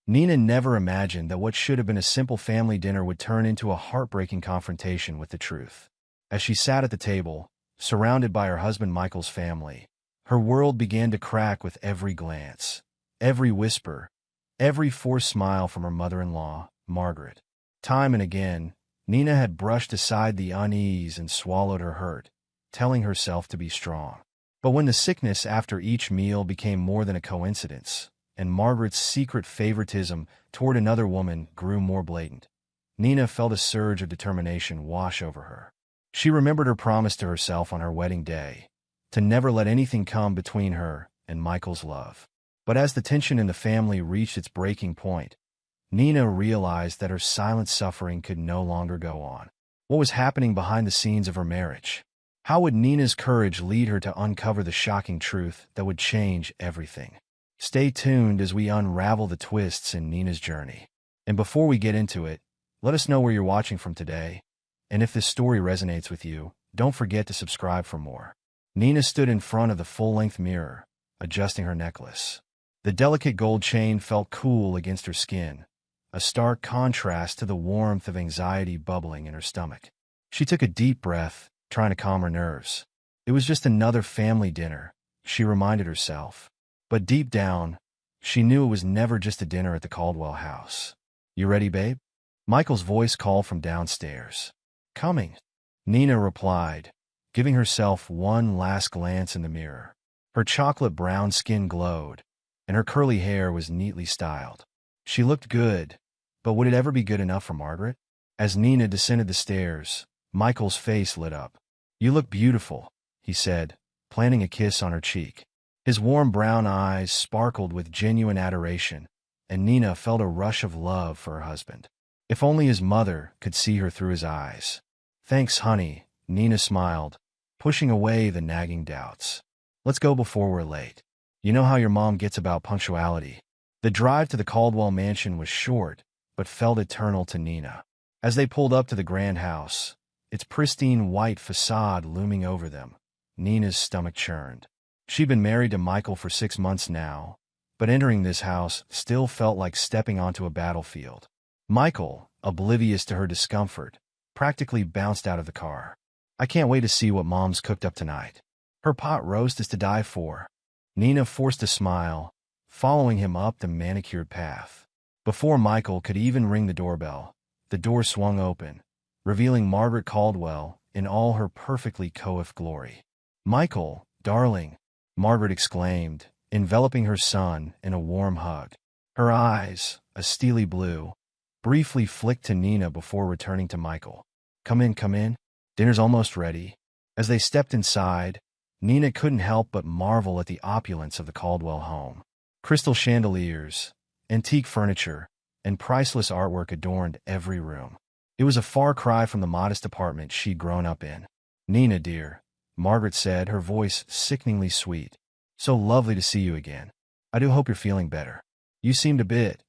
Nina never imagined that what should have been a simple family dinner would turn into a heartbreaking confrontation with the truth. As she sat at the table, surrounded by her husband Michael's family, her world began to crack with every glance, every whisper, every forced smile from her mother-in-law, Margaret. Time and again, Nina had brushed aside the unease and swallowed her hurt, telling herself to be strong. But when the sickness after each meal became more than a coincidence, and Margaret's secret favoritism toward another woman grew more blatant, Nina felt a surge of determination wash over her. She remembered her promise to herself on her wedding day, to never let anything come between her and Michael's love. But as the tension in the family reached its breaking point, Nina realized that her silent suffering could no longer go on. What was happening behind the scenes of her marriage? How would Nina's courage lead her to uncover the shocking truth that would change everything? Stay tuned as we unravel the twists in Nina's journey. And before we get into it, let us know where you're watching from today. And if this story resonates with you, don't forget to subscribe for more. Nina stood in front of the full-length mirror, adjusting her necklace. The delicate gold chain felt cool against her skin, a stark contrast to the warmth of anxiety bubbling in her stomach. She took a deep breath, trying to calm her nerves. It was just another family dinner, she reminded herself. But deep down, she knew it was never just a dinner at the Caldwell house. "You ready, babe?" Michael's voice called from downstairs. "Coming," Nina replied, giving herself one last glance in the mirror. Her chocolate-brown skin glowed, and her curly hair was neatly styled. She looked good, but would it ever be good enough for Margaret? As Nina descended the stairs, Michael's face lit up. "You look beautiful," he said, planting a kiss on her cheek. His warm brown eyes sparkled with genuine adoration, and Nina felt a rush of love for her husband. If only his mother could see her through his eyes. "Thanks, honey," Nina smiled, pushing away the nagging doubts. "Let's go before we're late. You know how your mom gets about punctuality." The drive to the Caldwell mansion was short, but felt eternal to Nina. As they pulled up to the grand house, its pristine white facade looming over them, Nina's stomach churned. She'd been married to Michael for 6 months now, but entering this house still felt like stepping onto a battlefield. Michael, oblivious to her discomfort, practically bounced out of the car. "I can't wait to see what Mom's cooked up tonight. Her pot roast is to die for." Nina forced a smile, following him up the manicured path. Before Michael could even ring the doorbell, the door swung open, revealing Margaret Caldwell in all her perfectly coiffed glory. "Michael, darling," Margaret exclaimed, enveloping her son in a warm hug. Her eyes, a steely blue, briefly flicked to Nina before returning to Michael. Come in. Dinner's almost ready." As they stepped inside, Nina couldn't help but marvel at the opulence of the Caldwell home. Crystal chandeliers, antique furniture, and priceless artwork adorned every room. It was a far cry from the modest apartment she'd grown up in. "Nina, dear," Margaret said, her voice sickeningly sweet. "So lovely to see you again. I do hope you're feeling better. You seemed a bit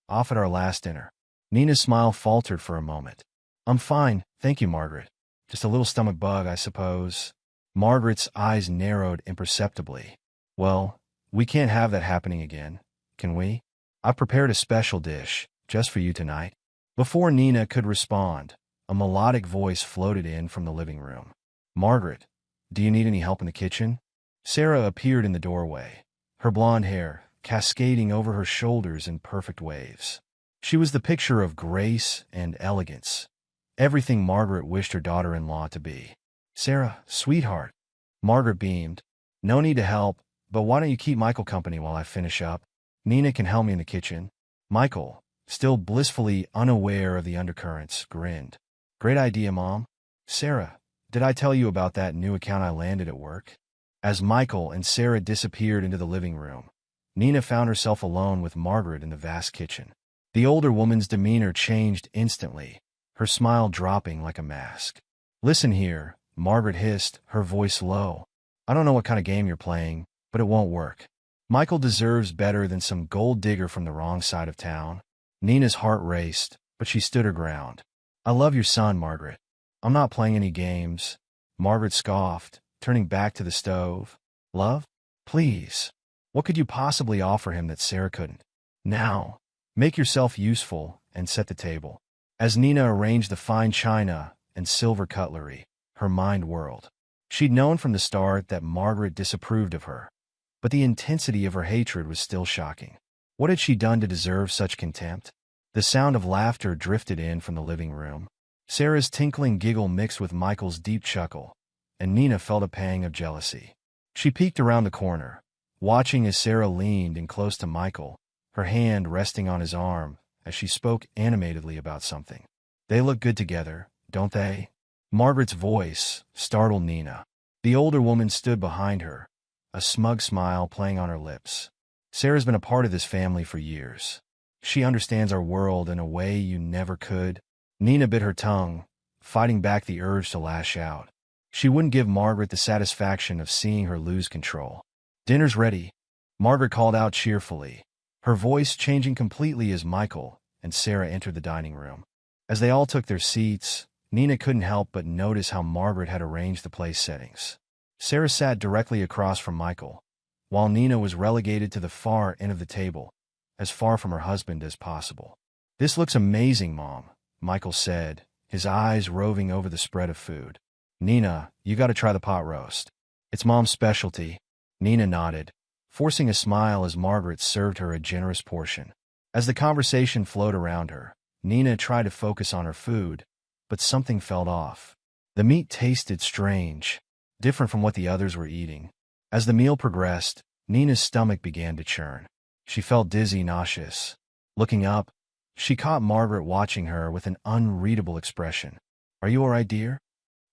off at our last dinner." Nina's smile faltered for a moment. "I'm fine, thank you, Margaret. Just a little stomach bug, I suppose." Margaret's eyes narrowed imperceptibly. "Well, we can't have that happening again, can we? I've prepared a special dish, just for you tonight." Before Nina could respond, a melodic voice floated in from the living room. "Margaret, do you need any help in the kitchen?" Sarah appeared in the doorway, her blonde hair cascading over her shoulders in perfect waves. She was the picture of grace and elegance, everything Margaret wished her daughter-in-law to be. "Sarah, sweetheart," Margaret beamed. "No need to help, but why don't you keep Michael company while I finish up? Nina can help me in the kitchen." Michael, still blissfully unaware of the undercurrents, grinned. "Great idea, Mom. Sarah, did I tell you about that new account I landed at work?" As Michael and Sarah disappeared into the living room, Nina found herself alone with Margaret in the vast kitchen. The older woman's demeanor changed instantly, her smile dropping like a mask. "Listen here," Margaret hissed, her voice low. "I don't know what kind of game you're playing, but it won't work. Michael deserves better than some gold digger from the wrong side of town." Nina's heart raced, but she stood her ground. "I love your son, Margaret. I'm not playing any games." Margaret scoffed, turning back to the stove. "Love? Please. What could you possibly offer him that Sarah couldn't?" Now, Make yourself useful and set the table. As Nina arranged the fine china and silver cutlery, her mind whirled. She'd known from the start that Margaret disapproved of her, but the intensity of her hatred was still shocking. What had she done to deserve such contempt? The sound of laughter drifted in from the living room. Sarah's tinkling giggle mixed with Michael's deep chuckle, and Nina felt a pang of jealousy. She peeked around the corner, watching as Sarah leaned in close to Michael, her hand resting on his arm as she spoke animatedly about something. "They look good together, don't they?" Margaret's voice startled Nina. The older woman stood behind her, a smug smile playing on her lips. "Sarah's been a part of this family for years. She understands our world in a way you never could." Nina bit her tongue, fighting back the urge to lash out. She wouldn't give Margaret the satisfaction of seeing her lose control. "Dinner's ready," Margaret called out cheerfully, her voice changing completely as Michael and Sarah entered the dining room. As they all took their seats, Nina couldn't help but notice how Margaret had arranged the place settings. Sarah sat directly across from Michael, while Nina was relegated to the far end of the table, as far from her husband as possible. "This looks amazing, Mom," Michael said, his eyes roving over the spread of food. "Nina, you gotta try the pot roast. It's Mom's specialty." Nina nodded, forcing a smile as Margaret served her a generous portion. As the conversation flowed around her, Nina tried to focus on her food, but something felt off. The meat tasted strange, different from what the others were eating. As the meal progressed, Nina's stomach began to churn. She felt dizzy, nauseous. Looking up, she caught Margaret watching her with an unreadable expression. "Are you all right, dear?"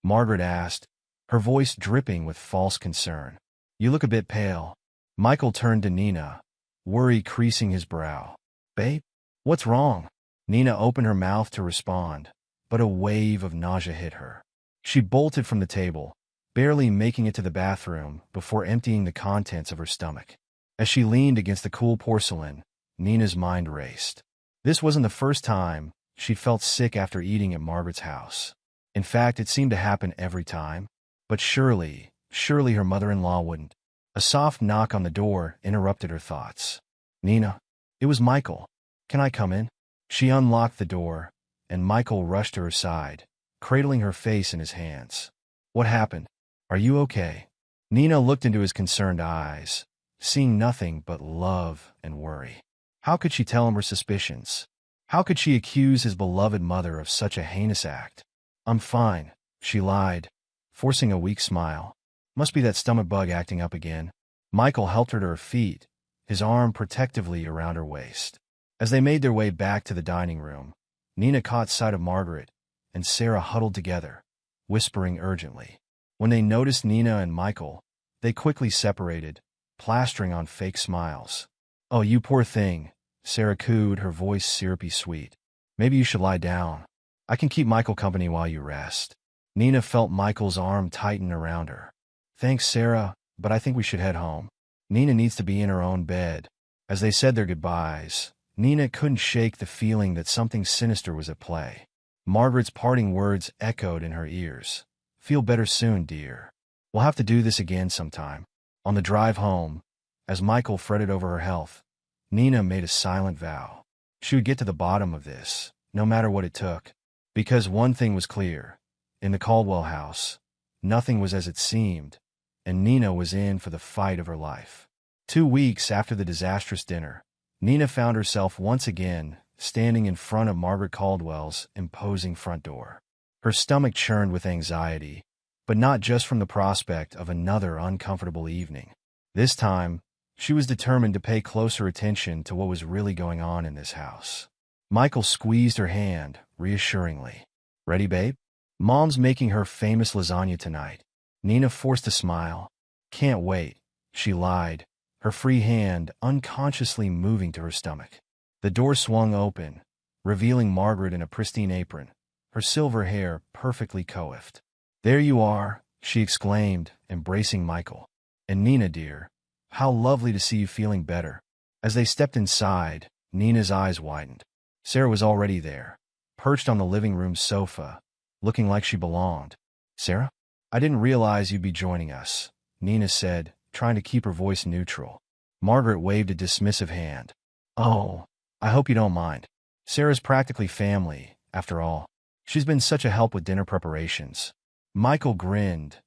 Margaret asked, her voice dripping with false concern. "You look a bit pale." Michael turned to Nina, worry creasing his brow. "Babe, what's wrong?" Nina opened her mouth to respond, but a wave of nausea hit her. She bolted from the table, barely making it to the bathroom before emptying the contents of her stomach. As she leaned against the cool porcelain, Nina's mind raced. This wasn't the first time she'd felt sick after eating at Margaret's house. In fact, it seemed to happen every time. But surely her mother-in-law wouldn't. A soft knock on the door interrupted her thoughts. "Nina." It was Michael. "Can I come in?" She unlocked the door, and Michael rushed to her side, cradling her face in his hands. "What happened? Are you okay?" Nina looked into his concerned eyes, seeing nothing but love and worry. How could she tell him her suspicions? How could she accuse his beloved mother of such a heinous act? "I'm fine," she lied, forcing a weak smile. "Must be that stomach bug acting up again." Michael helped her to her feet, his arm protectively around her waist. As they made their way back to the dining room, Nina caught sight of Margaret and Sarah huddled together, whispering urgently. When they noticed Nina and Michael, they quickly separated, plastering on fake smiles. "Oh, you poor thing," Sarah cooed, her voice syrupy sweet. "Maybe you should lie down. I can keep Michael company while you rest." Nina felt Michael's arm tighten around her. "Thanks, Sarah, but I think we should head home. Nina needs to be in her own bed." As they said their goodbyes, Nina couldn't shake the feeling that something sinister was at play. Margaret's parting words echoed in her ears. "Feel better soon, dear. We'll have to do this again sometime." On the drive home, as Michael fretted over her health, Nina made a silent vow. She would get to the bottom of this, no matter what it took. Because one thing was clear. In the Caldwell house, nothing was as it seemed, and Nina was in for the fight of her life. 2 weeks after the disastrous dinner, Nina found herself once again standing in front of Margaret Caldwell's imposing front door. Her stomach churned with anxiety, but not just from the prospect of another uncomfortable evening. This time, she was determined to pay closer attention to what was really going on in this house. Michael squeezed her hand, reassuringly. "Ready, babe? Mom's making her famous lasagna tonight." Nina forced a smile. "Can't wait," she lied, her free hand unconsciously moving to her stomach. The door swung open, revealing Margaret in a pristine apron, her silver hair perfectly coiffed. "There you are," she exclaimed, embracing Michael. "And Nina, dear, how lovely to see you feeling better." As they stepped inside, Nina's eyes widened. Sarah was already there, perched on the living room sofa, looking like she belonged. "Sarah? I didn't realize you'd be joining us," Nina said, trying to keep her voice neutral. Margaret waved a dismissive hand. "Oh, I hope you don't mind. Sarah's practically family, after all. She's been such a help with dinner preparations. Michael grinned,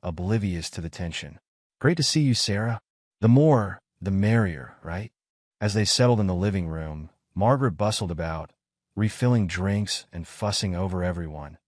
oblivious to the tension. Great to see you, Sarah. The more, the merrier, right? As they settled in the living room, Margaret bustled about, refilling drinks and fussing over everyone.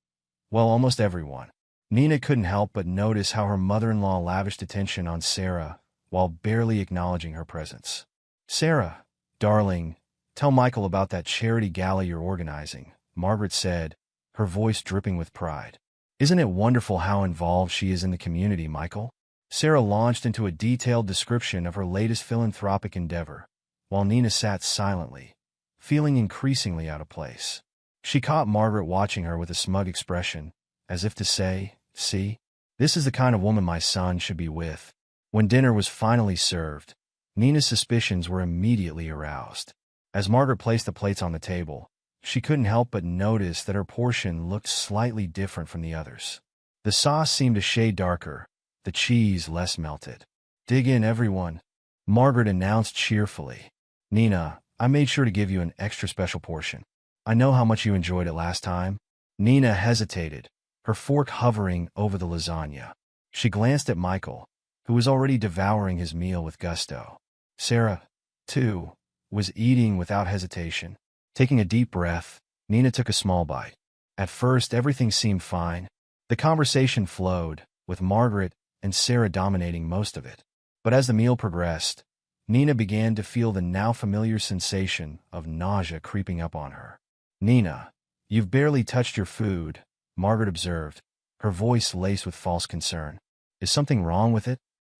Well, almost everyone. Nina couldn't help but notice how her mother-in-law lavished attention on Sarah while barely acknowledging her presence. Sarah, darling, tell Michael about that charity gala you're organizing, Margaret said, her voice dripping with pride. Isn't it wonderful how involved she is in the community, Michael? Sarah launched into a detailed description of her latest philanthropic endeavor, while Nina sat silently, feeling increasingly out of place. She caught Margaret watching her with a smug expression, as if to say, see, this is the kind of woman my son should be with. When dinner was finally served, Nina's suspicions were immediately aroused. As Margaret placed the plates on the table, she couldn't help but notice that her portion looked slightly different from the others. The sauce seemed a shade darker, the cheese less melted. Dig in, everyone, Margaret announced cheerfully. Nina, I made sure to give you an extra special portion. I know how much you enjoyed it last time. Nina hesitated, her fork hovering over the lasagna. She glanced at Michael, who was already devouring his meal with gusto. Sarah, too, was eating without hesitation. Taking a deep breath, Nina took a small bite. At first, everything seemed fine. The conversation flowed, with Margaret and Sarah dominating most of it. But as the meal progressed, Nina began to feel the now familiar sensation of nausea creeping up on her. Nina, you've barely touched your food, Margaret observed, her voice laced with false concern. Is something wrong with it?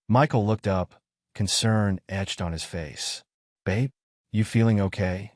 Michael looked up, concern etched on his face. Babe, you feeling okay?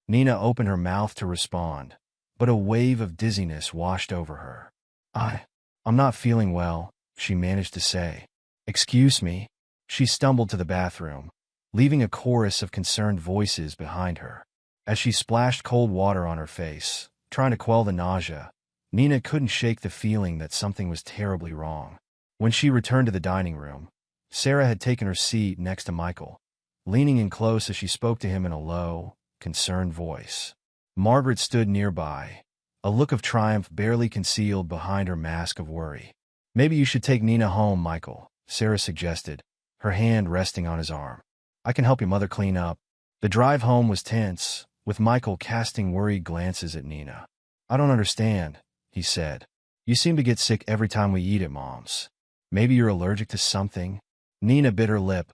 Nina opened her mouth to respond, but a wave of dizziness washed over her. I'm not feeling well, she managed to say. Excuse me. She stumbled to the bathroom, leaving a chorus of concerned voices behind her. As she splashed cold water on her face, trying to quell the nausea, Nina couldn't shake the feeling that something was terribly wrong. When she returned to the dining room, Sarah had taken her seat next to Michael, leaning in close as she spoke to him in a low, concerned voice. Margaret stood nearby, a look of triumph barely concealed behind her mask of worry. Maybe you should take Nina home, Michael, Sarah suggested, her hand resting on his arm. I can help your mother clean up. The drive home was tense, with Michael casting worried glances at Nina. I don't understand, he said. You seem to get sick every time we eat at Mom's. Maybe you're allergic to something? Nina bit her lip,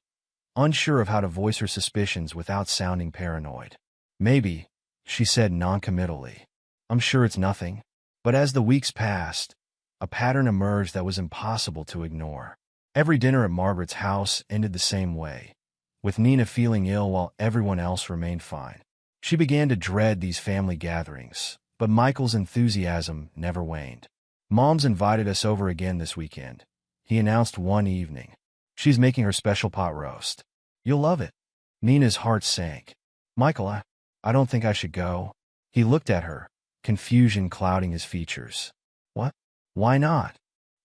unsure of how to voice her suspicions without sounding paranoid. Maybe, she said noncommittally. I'm sure it's nothing. But as the weeks passed, a pattern emerged that was impossible to ignore. Every dinner at Margaret's house ended the same way, with Nina feeling ill while everyone else remained fine. She began to dread these family gatherings, but Michael's enthusiasm never waned. Mom's invited us over again this weekend, he announced one evening. She's making her special pot roast. You'll love it. Nina's heart sank. Michael, I don't think I should go. He looked at her, confusion clouding his features. What? Why not?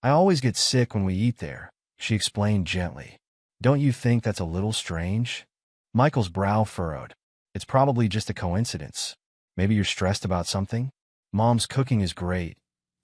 I always get sick when we eat there, she explained gently. Don't you think that's a little strange? Michael's brow furrowed. It's probably just a coincidence. Maybe you're stressed about something? Mom's cooking is great.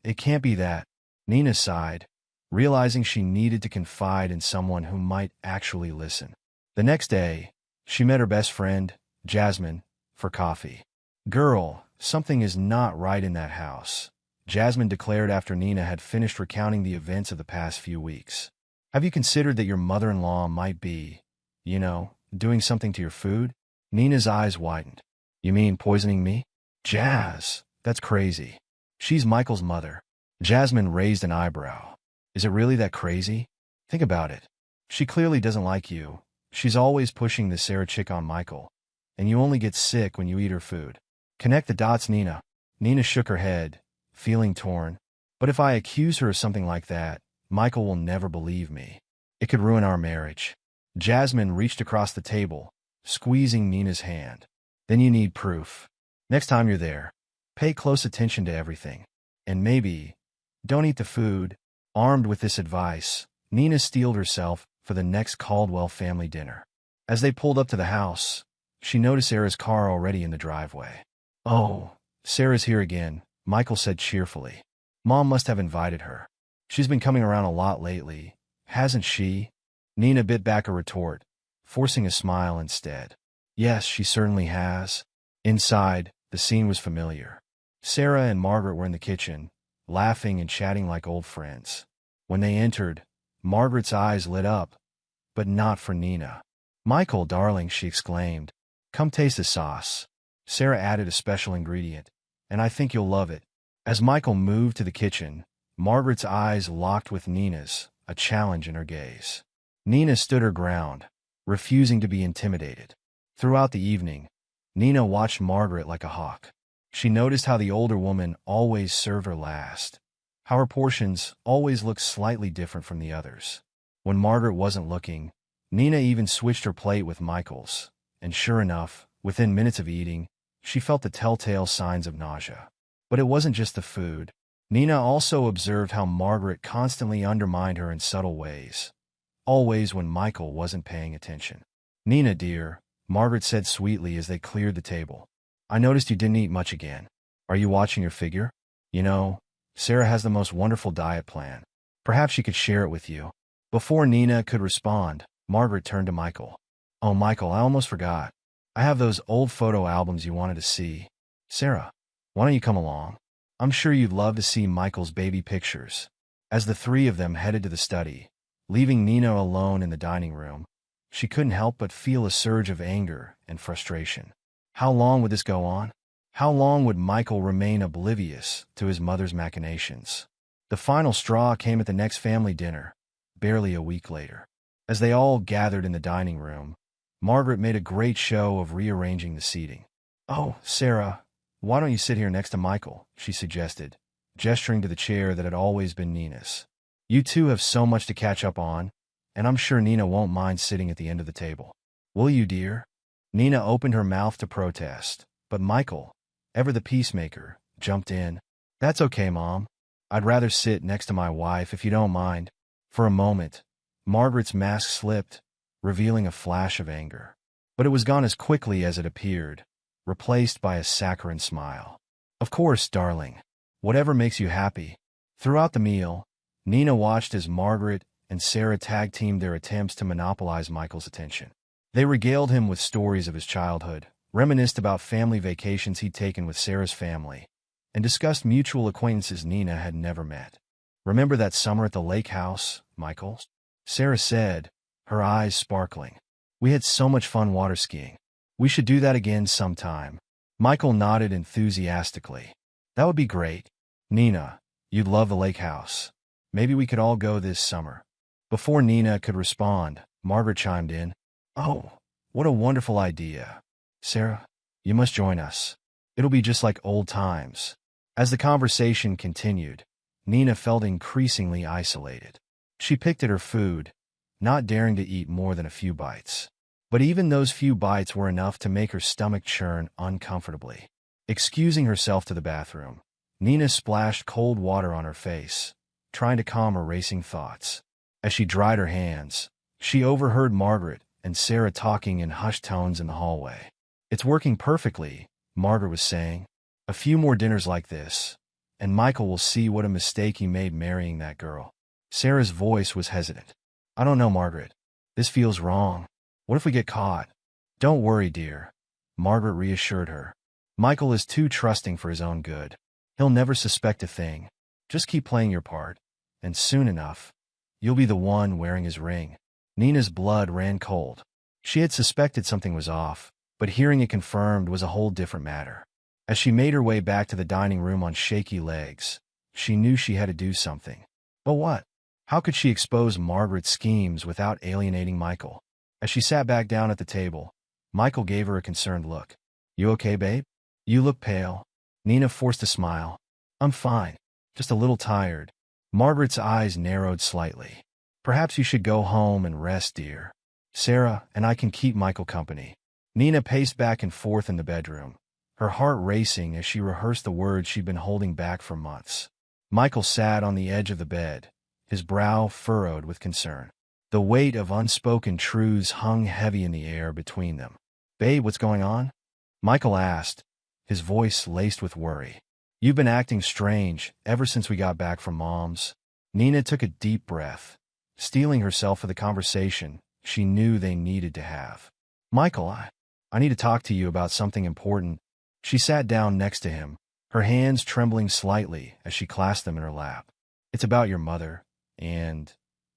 It can't be that. Nina sighed, realizing she needed to confide in someone who might actually listen. The next day, she met her best friend, Jasmine, for coffee. Girl, something is not right in that house, Jasmine declared after Nina had finished recounting the events of the past few weeks. Have you considered that your mother-in-law might be, doing something to your food? Nina's eyes widened. You mean poisoning me? Jazz, that's crazy. She's Michael's mother. Jasmine raised an eyebrow. Is it really that crazy? Think about it. She clearly doesn't like you. She's always pushing the Sarah chick on Michael, and you only get sick when you eat her food. Connect the dots, Nina. Nina shook her head, feeling torn. But if I accuse her of something like that, Michael will never believe me. It could ruin our marriage. Jasmine reached across the table, squeezing Nina's hand. Then you need proof. Next time you're there, pay close attention to everything. And maybe, don't eat the food. Armed with this advice, Nina steeled herself for the next Caldwell family dinner. As they pulled up to the house, she noticed Sarah's car already in the driveway. "Oh, Sarah's here again," Michael said cheerfully. "Mom must have invited her. She's been coming around a lot lately, hasn't she?" Nina bit back a retort, forcing a smile instead. "Yes, she certainly has." Inside, the scene was familiar. Sarah and Margaret were in the kitchen, laughing and chatting like old friends. When they entered, Margaret's eyes lit up, but not for Nina. "Michael, darling," she exclaimed. "Come taste the sauce." Sarah added a special ingredient, "and I think you'll love it." As Michael moved to the kitchen, Margaret's eyes locked with Nina's, a challenge in her gaze. Nina stood her ground, refusing to be intimidated. Throughout the evening, Nina watched Margaret like a hawk. She noticed how the older woman always served her last, how her portions always looked slightly different from the others. When Margaret wasn't looking, Nina even switched her plate with Michael's, and sure enough, within minutes of eating, she felt the telltale signs of nausea. But it wasn't just the food. Nina also observed how Margaret constantly undermined her in subtle ways, always when Michael wasn't paying attention. "Nina, dear," Margaret said sweetly as they cleared the table, "I noticed you didn't eat much again. Are you watching your figure? You know, Sarah has the most wonderful diet plan. Perhaps she could share it with you." Before Nina could respond, Margaret turned to Michael. "Oh, Michael, I almost forgot. I have those old photo albums you wanted to see. Sarah, why don't you come along? I'm sure you'd love to see Michael's baby pictures." As the three of them headed to the study, leaving Nina alone in the dining room, she couldn't help but feel a surge of anger and frustration. How long would this go on? How long would Michael remain oblivious to his mother's machinations? The final straw came at the next family dinner, barely a week later. As they all gathered in the dining room, Margaret made a great show of rearranging the seating. "Oh, Sarah, why don't you sit here next to Michael?" she suggested, gesturing to the chair that had always been Nina's. "You two have so much to catch up on, and I'm sure Nina won't mind sitting at the end of the table. Will you, dear?" Nina opened her mouth to protest, but Michael, ever the peacemaker, jumped in. "That's okay, Mom. I'd rather sit next to my wife if you don't mind." For a moment, Margaret's mask slipped, revealing a flash of anger. But it was gone as quickly as it appeared, replaced by a saccharine smile. "Of course, darling. Whatever makes you happy." Throughout the meal, Nina watched as Margaret and Sarah tag-teamed their attempts to monopolize Michael's attention. They regaled him with stories of his childhood, reminisced about family vacations he'd taken with Sarah's family, and discussed mutual acquaintances Nina had never met. "Remember that summer at the lake house, Michael?" Sarah said, her eyes sparkling. "We had so much fun water skiing. We should do that again sometime." Michael nodded enthusiastically. "That would be great. Nina, you'd love the lake house. Maybe we could all go this summer." Before Nina could respond, Margaret chimed in. "Oh, what a wonderful idea. Sarah, you must join us. It'll be just like old times." As the conversation continued, Nina felt increasingly isolated. She picked at her food, not daring to eat more than a few bites. But even those few bites were enough to make her stomach churn uncomfortably. Excusing herself to the bathroom, Nina splashed cold water on her face, trying to calm her racing thoughts. As she dried her hands, she overheard Margaret and Sarah talking in hushed tones in the hallway. "It's working perfectly," Margaret was saying. "A few more dinners like this, and Michael will see what a mistake he made marrying that girl." Sarah's voice was hesitant. "I don't know, Margaret. This feels wrong. What if we get caught?" "Don't worry, dear," Margaret reassured her. "Michael is too trusting for his own good. He'll never suspect a thing. Just keep playing your part, and soon enough, you'll be the one wearing his ring." Nina's blood ran cold. She had suspected something was off, but hearing it confirmed was a whole different matter. As she made her way back to the dining room on shaky legs, she knew she had to do something. But what? How could she expose Margaret's schemes without alienating Michael? As she sat back down at the table, Michael gave her a concerned look. "You okay, babe? You look pale." Nina forced a smile. "I'm fine, just a little tired." Margaret's eyes narrowed slightly. "Perhaps you should go home and rest, dear. Sarah and I can keep Michael company." Nina paced back and forth in the bedroom, her heart racing as she rehearsed the words she'd been holding back for months. Michael sat on the edge of the bed, his brow furrowed with concern. The weight of unspoken truths hung heavy in the air between them. "Babe, what's going on?" Michael asked, his voice laced with worry. "You've been acting strange ever since we got back from Mom's." Nina took a deep breath, steeling herself for the conversation she knew they needed to have. "Michael, I need to talk to you about something important." She sat down next to him, her hands trembling slightly as she clasped them in her lap. "It's about your mother, and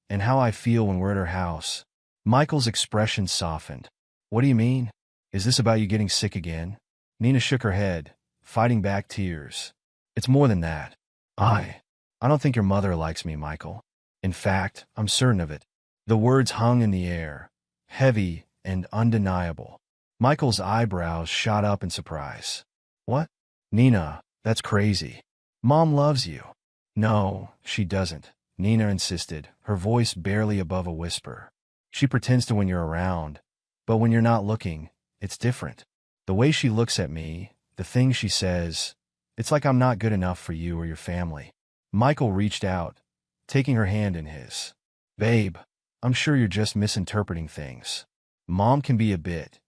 how I feel when we're at her house." Michael's expression softened. "What do you mean? Is this about you getting sick again?" Nina shook her head, fighting back tears. "It's more than that. I don't think your mother likes me, Michael. In fact, I'm certain of it." The words hung in the air, heavy and undeniable. Michael's eyebrows shot up in surprise. "What? Nina, that's crazy. Mom loves you." "No, she doesn't," Nina insisted, her voice barely above a whisper. "She pretends to when you're around, but when you're not looking, it's different. The way she looks at me, the things she says, it's like I'm not good enough for you or your family." Michael reached out, taking her hand in his. "Babe, I'm sure you're just misinterpreting things. Mom can be a bit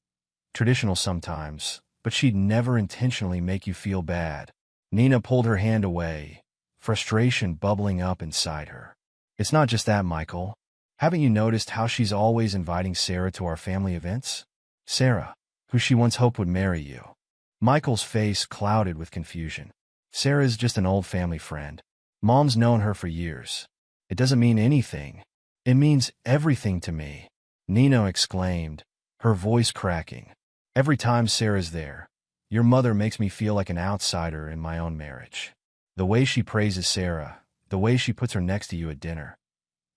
traditional sometimes, but she'd never intentionally make you feel bad." Nina pulled her hand away, frustration bubbling up inside her. "It's not just that, Michael. Haven't you noticed how she's always inviting Sarah to our family events? Sarah, who she once hoped would marry you." Michael's face clouded with confusion. "Sarah's just an old family friend. Mom's known her for years. It doesn't mean anything." "It means everything to me," Nina exclaimed, her voice cracking. "Every time Sarah's there, your mother makes me feel like an outsider in my own marriage. The way she praises Sarah, the way she puts her next to you at dinner.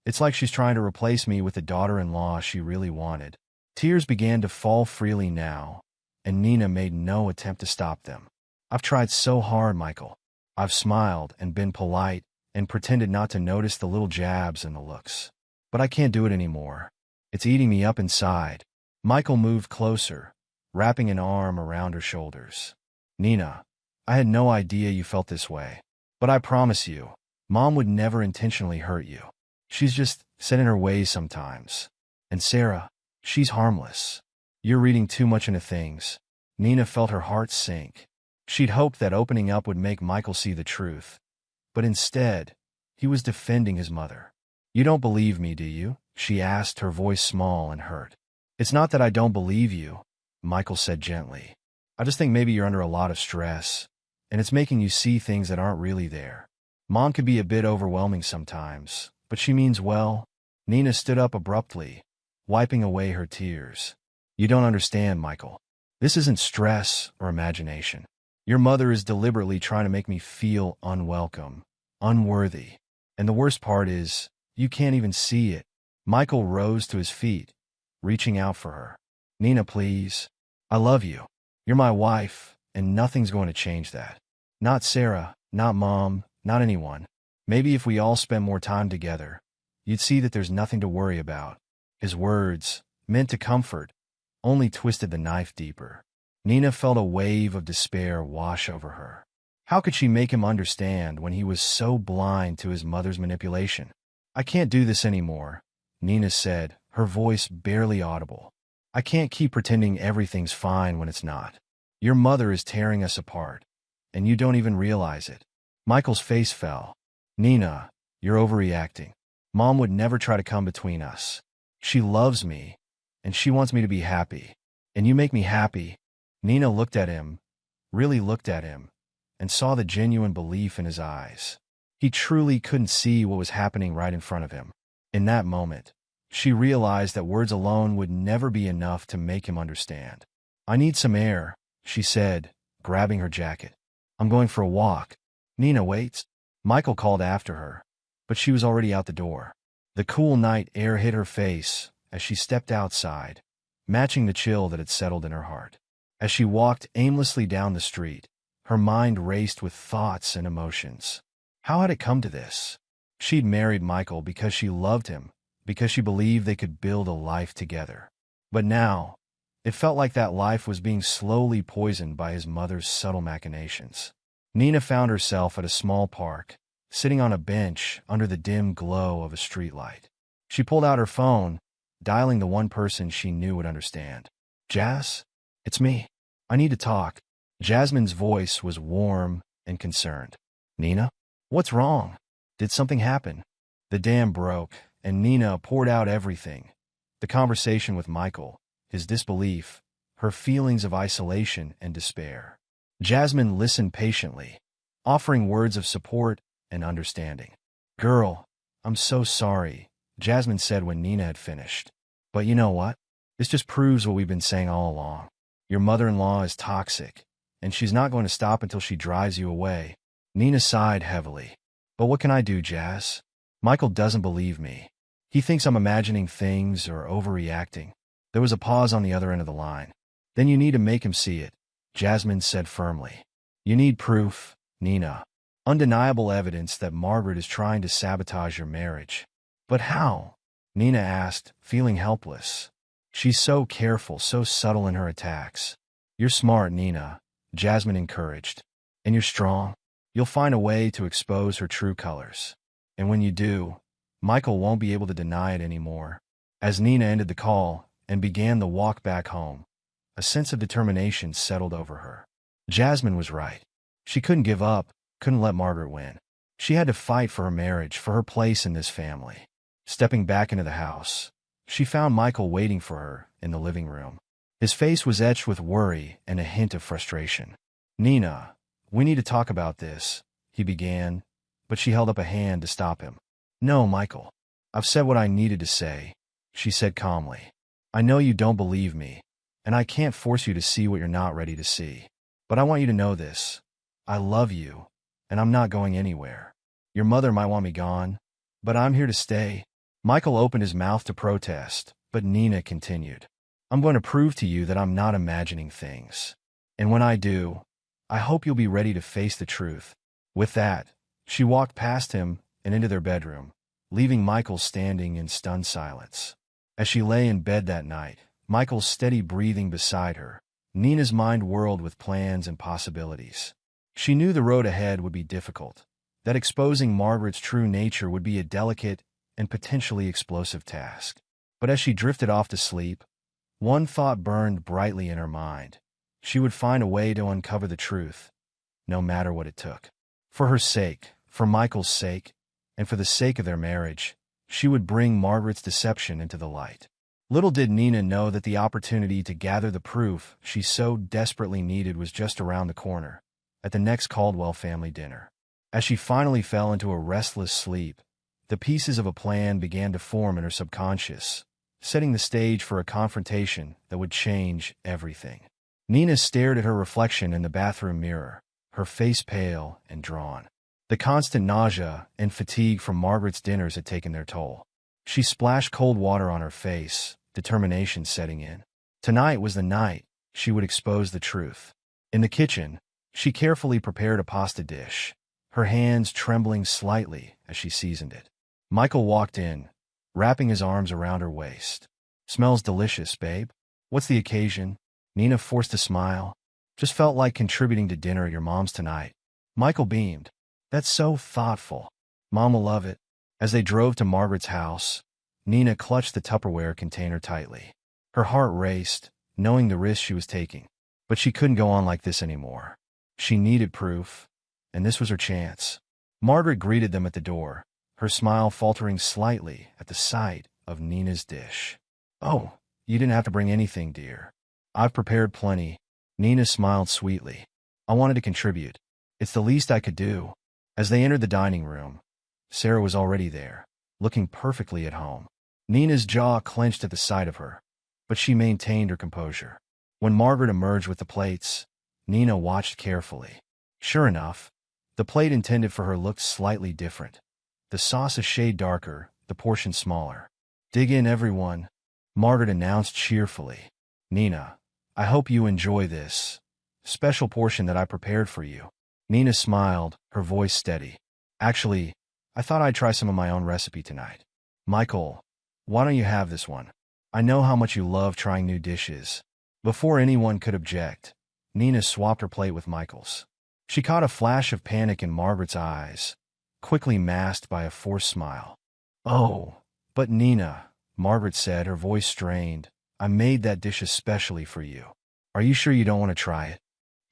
It's like she's trying to replace me with the daughter-in-law she really wanted." Tears began to fall freely now, and Nina made no attempt to stop them. "I've tried so hard, Michael. I've smiled and been polite and pretended not to notice the little jabs and the looks. But I can't do it anymore. It's eating me up inside." Michael moved closer, wrapping an arm around her shoulders. "Nina, I had no idea you felt this way. But I promise you, Mom would never intentionally hurt you. She's just set in her ways sometimes. And Sarah, she's harmless. You're reading too much into things." Nina felt her heart sink. She'd hoped that opening up would make Michael see the truth. But instead, he was defending his mother. "You don't believe me, do you?" she asked, her voice small and hurt. "It's not that I don't believe you," Michael said gently. "I just think maybe you're under a lot of stress, and it's making you see things that aren't really there. Mom can be a bit overwhelming sometimes, but she means well." Nina stood up abruptly, wiping away her tears. "You don't understand, Michael. This isn't stress or imagination. Your mother is deliberately trying to make me feel unwelcome, unworthy. And the worst part is, you can't even see it." Michael rose to his feet, reaching out for her. "Nina, please. I love you. You're my wife, and nothing's going to change that. Not Sarah, not Mom, not anyone. Maybe if we all spent more time together, you'd see that there's nothing to worry about." His words, meant to comfort, only twisted the knife deeper. Nina felt a wave of despair wash over her. How could she make him understand when he was so blind to his mother's manipulation? "I can't do this anymore," Nina said, her voice barely audible. "I can't keep pretending everything's fine when it's not. Your mother is tearing us apart, and you don't even realize it." Michael's face fell. "Nina, you're overreacting. Mom would never try to come between us. She loves me, and she wants me to be happy. And you make me happy." Nina looked at him, really looked at him, and saw the genuine belief in his eyes. He truly couldn't see what was happening right in front of him. In that moment, she realized that words alone would never be enough to make him understand. "I need some air," she said, grabbing her jacket. "I'm going for a walk." "Nina, wait." Michael called after her, but she was already out the door. The cool night air hit her face as she stepped outside, matching the chill that had settled in her heart. As she walked aimlessly down the street, her mind raced with thoughts and emotions. How had it come to this? She'd married Michael because she loved him, because she believed they could build a life together. But now, it felt like that life was being slowly poisoned by his mother's subtle machinations. Nina found herself at a small park, sitting on a bench under the dim glow of a streetlight. She pulled out her phone, dialing the one person she knew would understand. "Jazz?" It's me. I need to talk. Jasmine's voice was warm and concerned. Nina? What's wrong? Did something happen? The dam broke, and Nina poured out everything. The conversation with Michael, his disbelief, her feelings of isolation and despair. Jasmine listened patiently, offering words of support and understanding. Girl, I'm so sorry, Jasmine said when Nina had finished. But you know what? This just proves what we've been saying all along. Your mother-in-law is toxic, and she's not going to stop until she drives you away. Nina sighed heavily. But what can I do, Jazz? Michael doesn't believe me. He thinks I'm imagining things or overreacting. There was a pause on the other end of the line. Then you need to make him see it, Jasmine said firmly. You need proof, Nina. Undeniable evidence that Margaret is trying to sabotage your marriage. But how? Nina asked, feeling helpless. She's so careful, so subtle in her attacks. You're smart, Nina, Jasmine encouraged. And you're strong. You'll find a way to expose her true colors. And when you do, Michael won't be able to deny it anymore. As Nina ended the call and began the walk back home, a sense of determination settled over her. Jasmine was right. She couldn't give up, couldn't let Margaret win. She had to fight for her marriage, for her place in this family. Stepping back into the house, she found Michael waiting for her in the living room. His face was etched with worry and a hint of frustration. Nina, we need to talk about this, he began, but she held up a hand to stop him. No, Michael. I've said what I needed to say, she said calmly. I know you don't believe me, and I can't force you to see what you're not ready to see. But I want you to know this. I love you, and I'm not going anywhere. Your mother might want me gone, but I'm here to stay. Michael opened his mouth to protest, but Nina continued. I'm going to prove to you that I'm not imagining things. And when I do, I hope you'll be ready to face the truth. With that, she walked past him and into their bedroom, leaving Michael standing in stunned silence. As she lay in bed that night, Michael's steady breathing beside her, Nina's mind whirled with plans and possibilities. She knew the road ahead would be difficult, that exposing Margaret's true nature would be a delicate and potentially explosive task. But as she drifted off to sleep, one thought burned brightly in her mind. She would find a way to uncover the truth, no matter what it took. For her sake, for Michael's sake, and for the sake of their marriage, she would bring Margaret's deception into the light. Little did Nina know that the opportunity to gather the proof she so desperately needed was just around the corner, at the next Caldwell family dinner. As she finally fell into a restless sleep, the pieces of a plan began to form in her subconscious, setting the stage for a confrontation that would change everything. Nina stared at her reflection in the bathroom mirror, her face pale and drawn. The constant nausea and fatigue from Margaret's dinners had taken their toll. She splashed cold water on her face, determination setting in. Tonight was the night she would expose the truth. In the kitchen, she carefully prepared a pasta dish, her hands trembling slightly as she seasoned it. Michael walked in, wrapping his arms around her waist. Smells delicious, babe. What's the occasion? Nina forced a smile. Just felt like contributing to dinner at your mom's tonight. Michael beamed. That's so thoughtful. Mom will love it. As they drove to Margaret's house, Nina clutched the Tupperware container tightly. Her heart raced, knowing the risk she was taking. But she couldn't go on like this anymore. She needed proof, and this was her chance. Margaret greeted them at the door, her smile faltering slightly at the sight of Nina's dish. Oh, you didn't have to bring anything, dear. I've prepared plenty. Nina smiled sweetly. I wanted to contribute. It's the least I could do. As they entered the dining room, Sarah was already there, looking perfectly at home. Nina's jaw clenched at the sight of her, but she maintained her composure. When Margaret emerged with the plates, Nina watched carefully. Sure enough, the plate intended for her looked slightly different. The sauce a shade darker, the portion smaller. Dig in, everyone, Margaret announced cheerfully. Nina, I hope you enjoy this special portion that I prepared for you. Nina smiled, her voice steady. Actually, I thought I'd try some of my own recipe tonight. Michael, why don't you have this one? I know how much you love trying new dishes. Before anyone could object, Nina swapped her plate with Michael's. She caught a flash of panic in Margaret's eyes, quickly masked by a forced smile. Oh, but Nina, Margaret said, her voice strained, I made that dish especially for you. Are you sure you don't want to try it?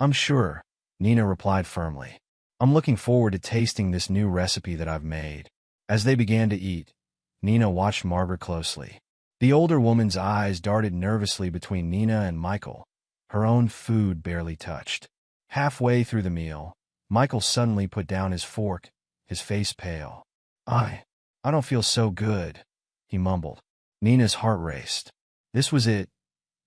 I'm sure, Nina replied firmly. I'm looking forward to tasting this new recipe that I've made. As they began to eat, Nina watched Margaret closely. The older woman's eyes darted nervously between Nina and Michael, her own food barely touched. Halfway through the meal, Michael suddenly put down his fork, his face pale. I don't feel so good, he mumbled. Nina's heart raced. This was it,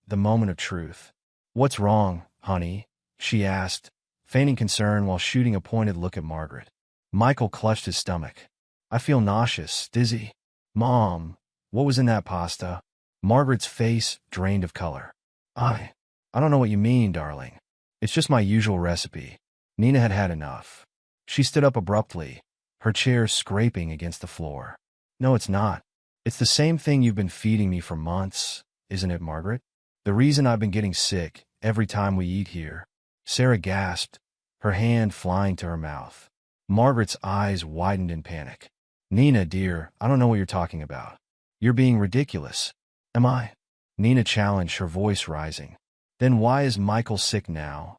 the moment of truth. What's wrong, honey? She asked, feigning concern while shooting a pointed look at Margaret. Michael clutched his stomach. I feel nauseous, dizzy. Mom, what was in that pasta? Margaret's face drained of color. I don't know what you mean, darling. It's just my usual recipe. Nina had had enough. She stood up abruptly, her chair scraping against the floor. No, it's not. It's the same thing you've been feeding me for months, isn't it, Margaret? The reason I've been getting sick every time we eat here. Sarah gasped, her hand flying to her mouth. Margaret's eyes widened in panic. Nina, dear, I don't know what you're talking about. You're being ridiculous. Am I? Nina challenged, her voice rising. Then why is Michael sick now?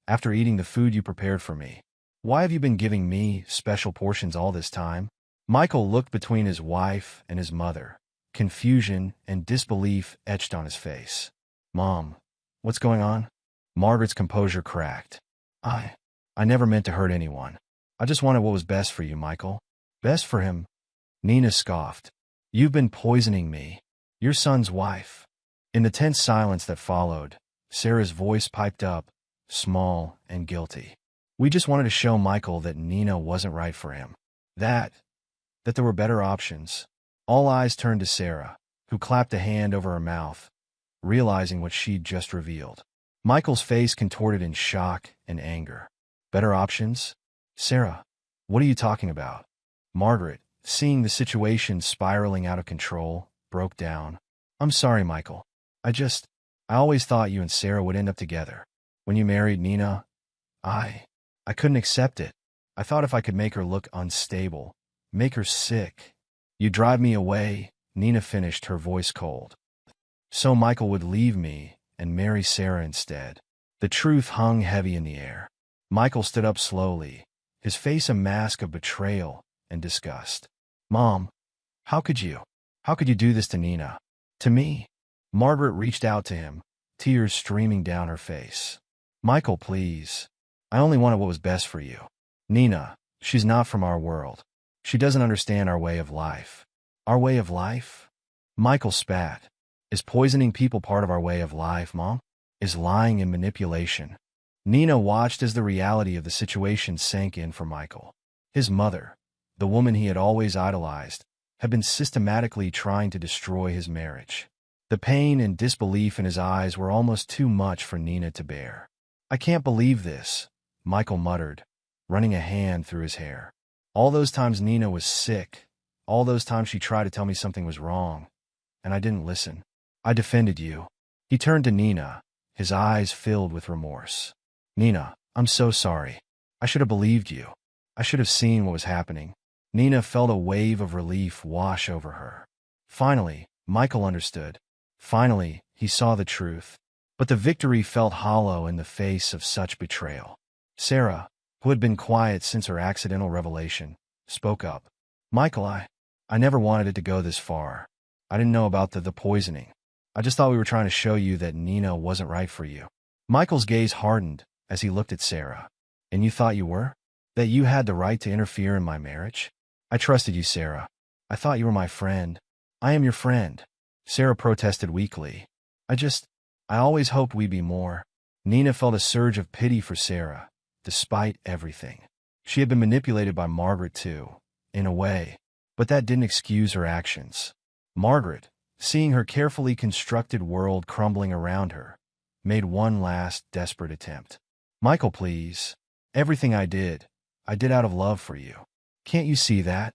After eating the food you prepared for me. Why have you been giving me special portions all this time? Michael looked between his wife and his mother, confusion and disbelief etched on his face. Mom, what's going on? Margaret's composure cracked. I never meant to hurt anyone. I just wanted what was best for you, Michael. Best for him? Nina scoffed. You've been poisoning me. Your son's wife. In the tense silence that followed, Sarah's voice piped up, small and guilty. We just wanted to show Michael that Nina wasn't right for him. That there were better options. All eyes turned to Sarah, who clapped a hand over her mouth, realizing what she'd just revealed. Michael's face contorted in shock and anger. Better options? Sarah, what are you talking about? Margaret, seeing the situation spiraling out of control, broke down. I'm sorry, Michael. I always thought you and Sarah would end up together. When you married Nina, I couldn't accept it. I thought if I could make her look unstable, make her sick. You drive me away, Nina finished, her voice cold. So Michael would leave me and marry Sarah instead. The truth hung heavy in the air. Michael stood up slowly, his face a mask of betrayal and disgust. Mom, how could you? How could you do this to Nina? To me? Margaret reached out to him, tears streaming down her face. Michael, please. I only wanted what was best for you. Nina, she's not from our world. She doesn't understand our way of life. Our way of life? Michael spat. Is poisoning people part of our way of life, Mom? Is lying and manipulation? Nina watched as the reality of the situation sank in for Michael. His mother, the woman he had always idolized, had been systematically trying to destroy his marriage. The pain and disbelief in his eyes were almost too much for Nina to bear. I can't believe this, Michael muttered, running a hand through his hair. All those times Nina was sick, all those times she tried to tell me something was wrong, and I didn't listen. I defended you. He turned to Nina, his eyes filled with remorse. Nina, I'm so sorry. I should have believed you. I should have seen what was happening. Nina felt a wave of relief wash over her. Finally, Michael understood. Finally, he saw the truth. But the victory felt hollow in the face of such betrayal. Sarah, who had been quiet since her accidental revelation, spoke up. Michael, I never wanted it to go this far. I didn't know about the poisoning. I just thought we were trying to show you that Nina wasn't right for you. Michael's gaze hardened as he looked at Sarah. And you thought you were? That you had the right to interfere in my marriage? I trusted you, Sarah. I thought you were my friend. I am your friend. Sarah protested weakly. I always hoped we'd be more. Nina felt a surge of pity for Sarah, despite everything. She had been manipulated by Margaret too, in a way, but that didn't excuse her actions. Margaret, seeing her carefully constructed world crumbling around her, made one last desperate attempt. Michael, please. Everything I did out of love for you. Can't you see that?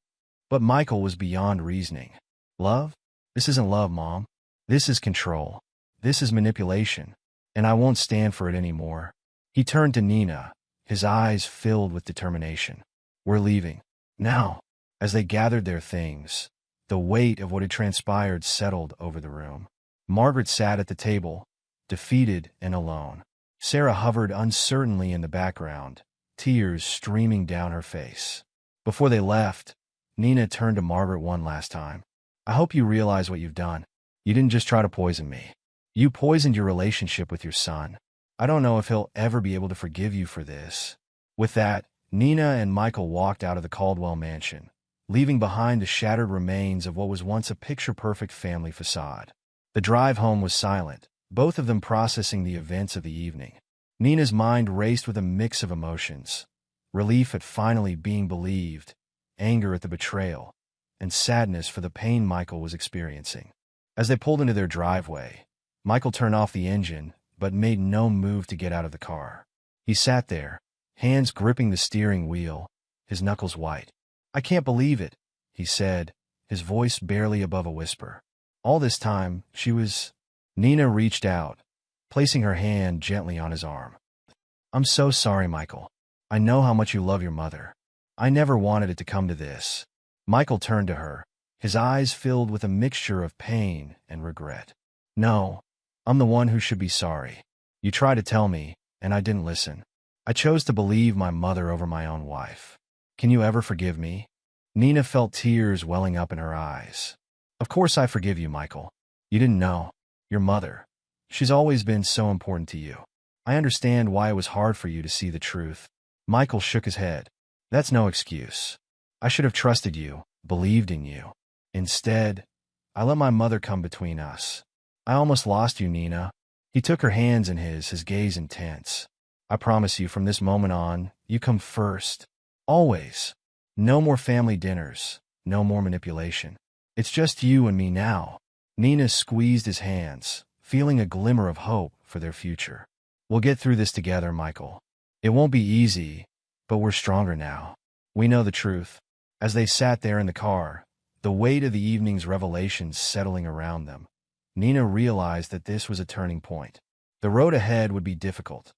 But Michael was beyond reasoning. Love? This isn't love, Mom. This is control. This is manipulation. And I won't stand for it anymore. He turned to Nina, his eyes filled with determination. We're leaving. Now. As they gathered their things, the weight of what had transpired settled over the room. Margaret sat at the table, defeated and alone. Sarah hovered uncertainly in the background, tears streaming down her face. Before they left, Nina turned to Margaret one last time. I hope you realize what you've done. You didn't just try to poison me. You poisoned your relationship with your son. I don't know if he'll ever be able to forgive you for this. With that, Nina and Michael walked out of the Caldwell mansion, leaving behind the shattered remains of what was once a picture-perfect family facade. The drive home was silent, both of them processing the events of the evening. Nina's mind raced with a mix of emotions: relief at finally being believed, anger at the betrayal, and sadness for the pain Michael was experiencing. As they pulled into their driveway, Michael turned off the engine, but made no move to get out of the car. He sat there, hands gripping the steering wheel, his knuckles white. I can't believe it, he said, his voice barely above a whisper. All this time, she was... Nina reached out, placing her hand gently on his arm. I'm so sorry, Michael. I know how much you love your mother. I never wanted it to come to this. Michael turned to her, his eyes filled with a mixture of pain and regret. No, I'm the one who should be sorry. You tried to tell me, and I didn't listen. I chose to believe my mother over my own wife. Can you ever forgive me? Nina felt tears welling up in her eyes. Of course I forgive you, Michael. You didn't know. Your mother. She's always been so important to you. I understand why it was hard for you to see the truth. Michael shook his head. That's no excuse. I should have trusted you, believed in you. Instead, I let my mother come between us. I almost lost you, Nina. He took her hands in his gaze intense. I promise you from this moment on, you come first. Always. No more family dinners, no more manipulation. It's just you and me now. Nina squeezed his hands, feeling a glimmer of hope for their future. We'll get through this together, Michael. It won't be easy, but we're stronger now. We know the truth. As they sat there in the car, the weight of the evening's revelations settling around them, Nina realized that this was a turning point. The road ahead would be difficult.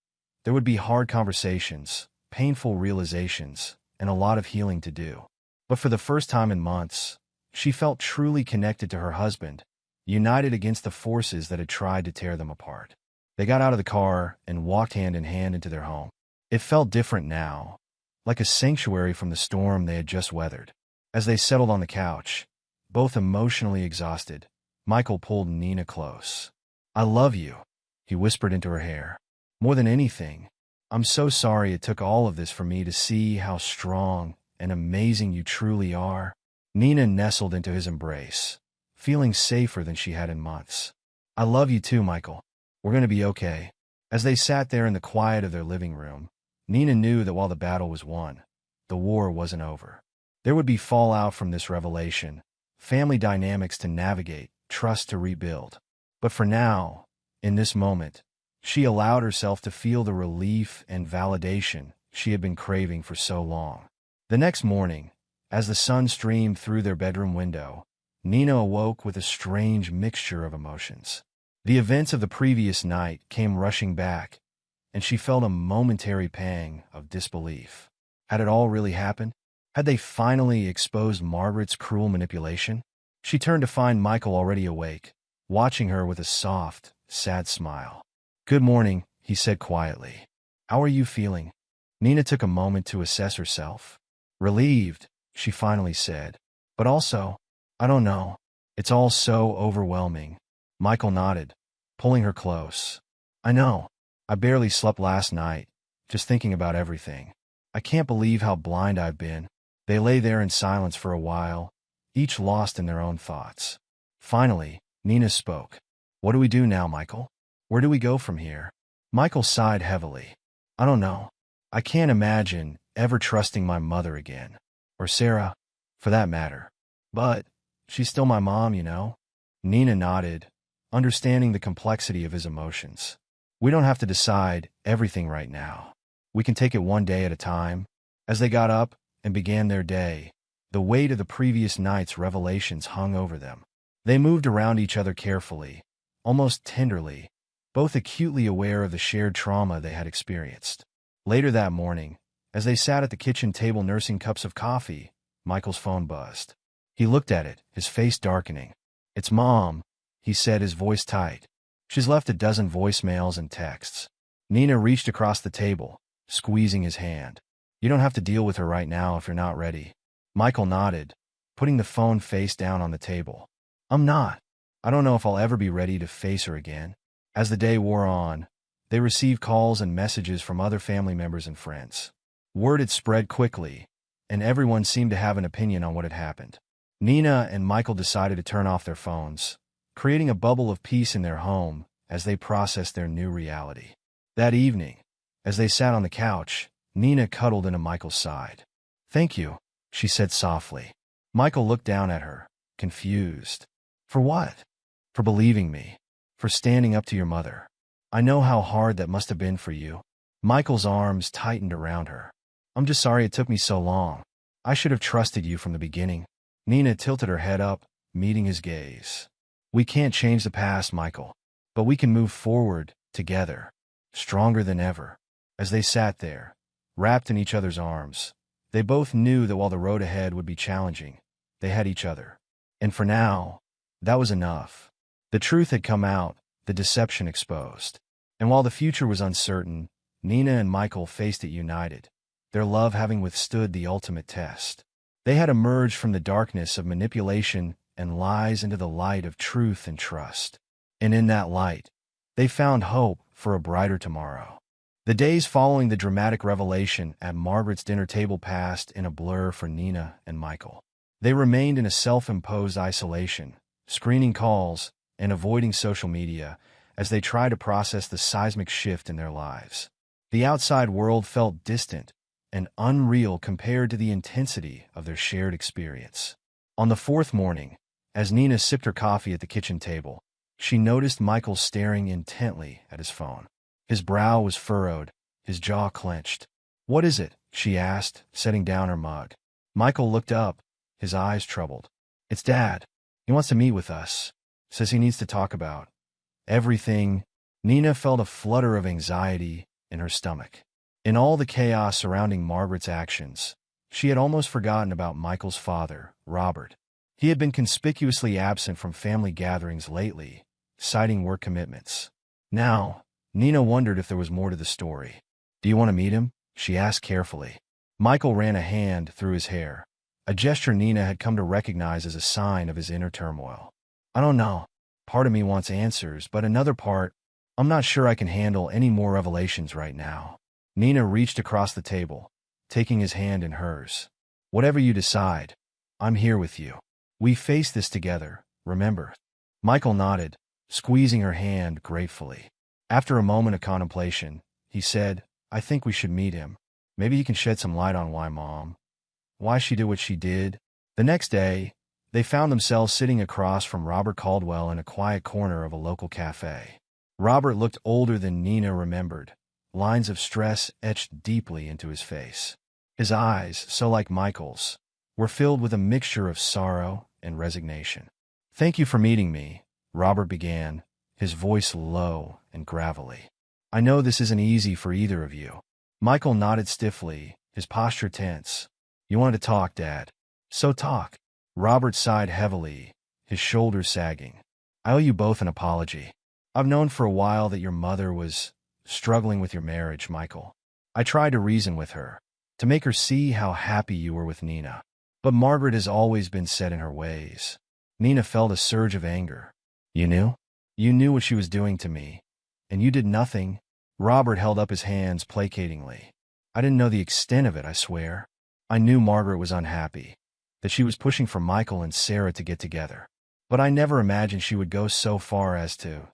There would be hard conversations, painful realizations, and a lot of healing to do. But for the first time in months, she felt truly connected to her husband, united against the forces that had tried to tear them apart. They got out of the car and walked hand in hand into their home. It felt different now, like a sanctuary from the storm they had just weathered. As they settled on the couch, both emotionally exhausted, Michael pulled Nina close. I love you, he whispered into her hair. More than anything, I'm so sorry it took all of this for me to see how strong and amazing you truly are. Nina nestled into his embrace, feeling safer than she had in months. I love you too, Michael. We're going to be okay. As they sat there in the quiet of their living room, Nina knew that while the battle was won, the war wasn't over. There would be fallout from this revelation, family dynamics to navigate, trust to rebuild. But for now, in this moment, she allowed herself to feel the relief and validation she had been craving for so long. The next morning, as the sun streamed through their bedroom window, Nina awoke with a strange mixture of emotions. The events of the previous night came rushing back, and she felt a momentary pang of disbelief. Had it all really happened? Had they finally exposed Margaret's cruel manipulation? She turned to find Michael already awake, watching her with a soft, sad smile. Good morning, he said quietly. How are you feeling? Nina took a moment to assess herself. Relieved, she finally said. But also, I don't know. It's all so overwhelming. Michael nodded, pulling her close. I know. I barely slept last night, just thinking about everything. I can't believe how blind I've been. They lay there in silence for a while, each lost in their own thoughts. Finally, Nina spoke. What do we do now, Michael? Where do we go from here? Michael sighed heavily. I don't know. I can't imagine ever trusting my mother again. Or Sarah, for that matter. But she's still my mom, you know? Nina nodded, understanding the complexity of his emotions. We don't have to decide everything right now. We can take it one day at a time. As they got up and began their day, the weight of the previous night's revelations hung over them. They moved around each other carefully, almost tenderly, both acutely aware of the shared trauma they had experienced. Later that morning, as they sat at the kitchen table nursing cups of coffee, Michael's phone buzzed. He looked at it, his face darkening. It's Mom, he said, his voice tight. She's left a dozen voicemails and texts. Nina reached across the table, squeezing his hand. You don't have to deal with her right now if you're not ready. Michael nodded, putting the phone face down on the table. I'm not. I don't know if I'll ever be ready to face her again. As the day wore on, they received calls and messages from other family members and friends. Word had spread quickly, and everyone seemed to have an opinion on what had happened. Nina and Michael decided to turn off their phones, creating a bubble of peace in their home as they processed their new reality. That evening, as they sat on the couch, Nina cuddled into Michael's side. Thank you, she said softly. Michael looked down at her, confused. For what? For believing me. For standing up to your mother. I know how hard that must have been for you. Michael's arms tightened around her. I'm just sorry it took me so long. I should have trusted you from the beginning. Nina tilted her head up, meeting his gaze. We can't change the past, Michael, but we can move forward, together, stronger than ever. As they sat there, wrapped in each other's arms, they both knew that while the road ahead would be challenging, they had each other. And for now, that was enough. The truth had come out, the deception exposed. And while the future was uncertain, Nina and Michael faced it united, their love having withstood the ultimate test. They had emerged from the darkness of manipulation and lies into the light of truth and trust. And in that light, they found hope for a brighter tomorrow. The days following the dramatic revelation at Margaret's dinner table passed in a blur for Nina and Michael. They remained in a self-imposed isolation, screening calls and avoiding social media as they tried to process the seismic shift in their lives. The outside world felt distant and unreal compared to the intensity of their shared experience. On the fourth morning, as Nina sipped her coffee at the kitchen table, she noticed Michael staring intently at his phone. His brow was furrowed, his jaw clenched. What is it? She asked, setting down her mug. Michael looked up, his eyes troubled. It's Dad. He wants to meet with us. Says he needs to talk about everything. Nina felt a flutter of anxiety in her stomach. In all the chaos surrounding Margaret's actions, she had almost forgotten about Michael's father, Robert. He had been conspicuously absent from family gatherings lately, citing work commitments. Now, Nina wondered if there was more to the story. Do you want to meet him? She asked carefully. Michael ran a hand through his hair, a gesture Nina had come to recognize as a sign of his inner turmoil. I don't know. Part of me wants answers, but another part, I'm not sure I can handle any more revelations right now. Nina reached across the table, taking his hand in hers. Whatever you decide, I'm here with you. We face this together, remember? Michael nodded, squeezing her hand gratefully. After a moment of contemplation, he said, I think we should meet him. Maybe he can shed some light on why she did what she did. The next day, they found themselves sitting across from Robert Caldwell in a quiet corner of a local cafe. Robert looked older than Nina remembered, lines of stress etched deeply into his face. His eyes, so like Michael's, were filled with a mixture of sorrow and resignation. Thank you for meeting me, Robert began, his voice low and gravelly. I know this isn't easy for either of you. Michael nodded stiffly, his posture tense. You wanted to talk, Dad. So talk. Robert sighed heavily, his shoulders sagging. I owe you both an apology. I've known for a while that your mother was struggling with your marriage, Michael. I tried to reason with her, to make her see how happy you were with Nina. But Margaret has always been set in her ways. Nina felt a surge of anger. You knew? You knew what she was doing to me, and you did nothing. Robert held up his hands placatingly. I didn't know the extent of it, I swear. I knew Margaret was unhappy, that she was pushing for Michael and Sarah to get together. But I never imagined she would go so far as to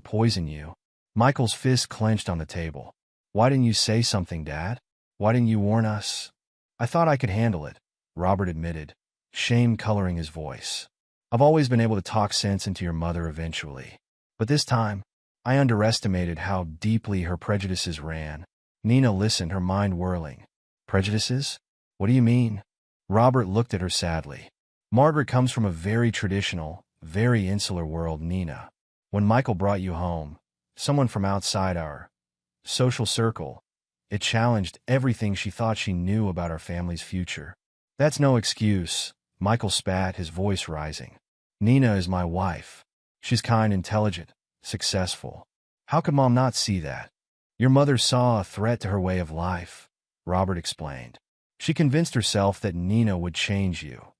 poison you. Michael's fist clenched on the table. Why didn't you say something, Dad? Why didn't you warn us? I thought I could handle it, Robert admitted, shame coloring his voice. I've always been able to talk sense into your mother eventually. But this time, I underestimated how deeply her prejudices ran. Nina listened, her mind whirling. Prejudices? What do you mean? Robert looked at her sadly. Margaret comes from a very traditional, very insular world, Nina. When Michael brought you home, someone from outside our social circle, it challenged everything she thought she knew about our family's future. That's no excuse, Michael spat, his voice rising. Nina is my wife. She's kind, intelligent, successful. How could Mom not see that? Your mother saw a threat to her way of life, Robert explained. She convinced herself that Nina would change you,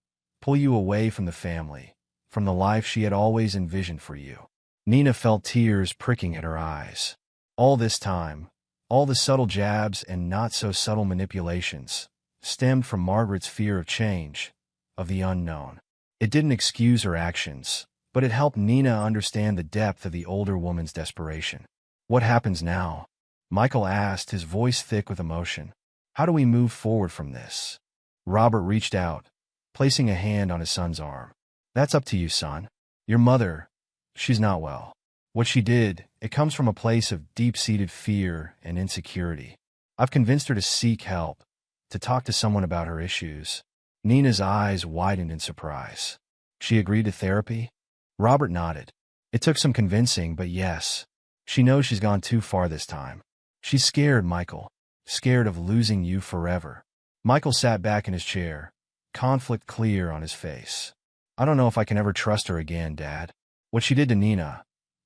pull you away from the family, from the life she had always envisioned for you. Nina felt tears pricking at her eyes. All this time, all the subtle jabs and not-so-subtle manipulations stemmed from Margaret's fear of change, of the unknown. It didn't excuse her actions, but it helped Nina understand the depth of the older woman's desperation. What happens now? Michael asked, his voice thick with emotion. How do we move forward from this? Robert reached out, placing a hand on his son's arm. That's up to you, son. Your mother, she's not well. What she did, it comes from a place of deep-seated fear and insecurity. I've convinced her to seek help, to talk to someone about her issues. Nina's eyes widened in surprise. She agreed to therapy? Robert nodded. It took some convincing, but yes. She knows she's gone too far this time. She's scared, Michael. Scared of losing you forever. Michael sat back in his chair, conflict clear on his face. I don't know if I can ever trust her again, Dad. What she did to Nina,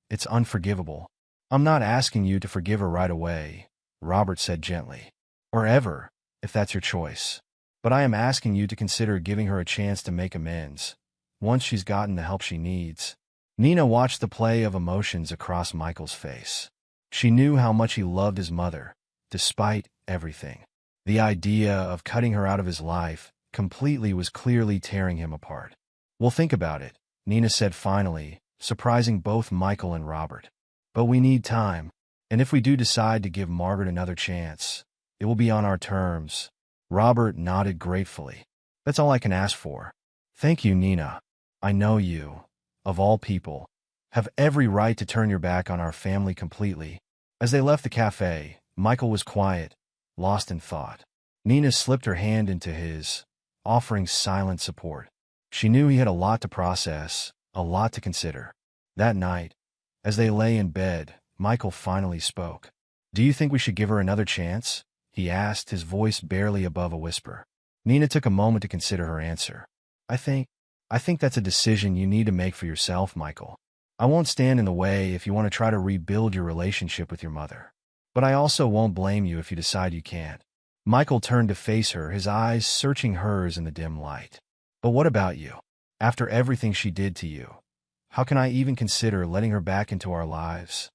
it's unforgivable. I'm not asking you to forgive her right away, Robert said gently. Or ever, if that's your choice. But I am asking you to consider giving her a chance to make amends, once she's gotten the help she needs. Nina watched the play of emotions across Michael's face. She knew how much he loved his mother, despite everything. The idea of cutting her out of his life completely was clearly tearing him apart. We'll think about it, Nina said finally, surprising both Michael and Robert. But we need time, and if we do decide to give Margaret another chance, it will be on our terms. Robert nodded gratefully. That's all I can ask for. Thank you, Nina. I know you, of all people, have every right to turn your back on our family completely. As they left the cafe, Michael was quiet, lost in thought. Nina slipped her hand into his, offering silent support. She knew he had a lot to process, a lot to consider. That night, as they lay in bed, Michael finally spoke. Do you think we should give her another chance? He asked, his voice barely above a whisper. Nina took a moment to consider her answer. I think that's a decision you need to make for yourself, Michael. I won't stand in the way if you want to try to rebuild your relationship with your mother. But I also won't blame you if you decide you can't. Michael turned to face her, his eyes searching hers in the dim light. But what about you? After everything she did to you, how can I even consider letting her back into our lives?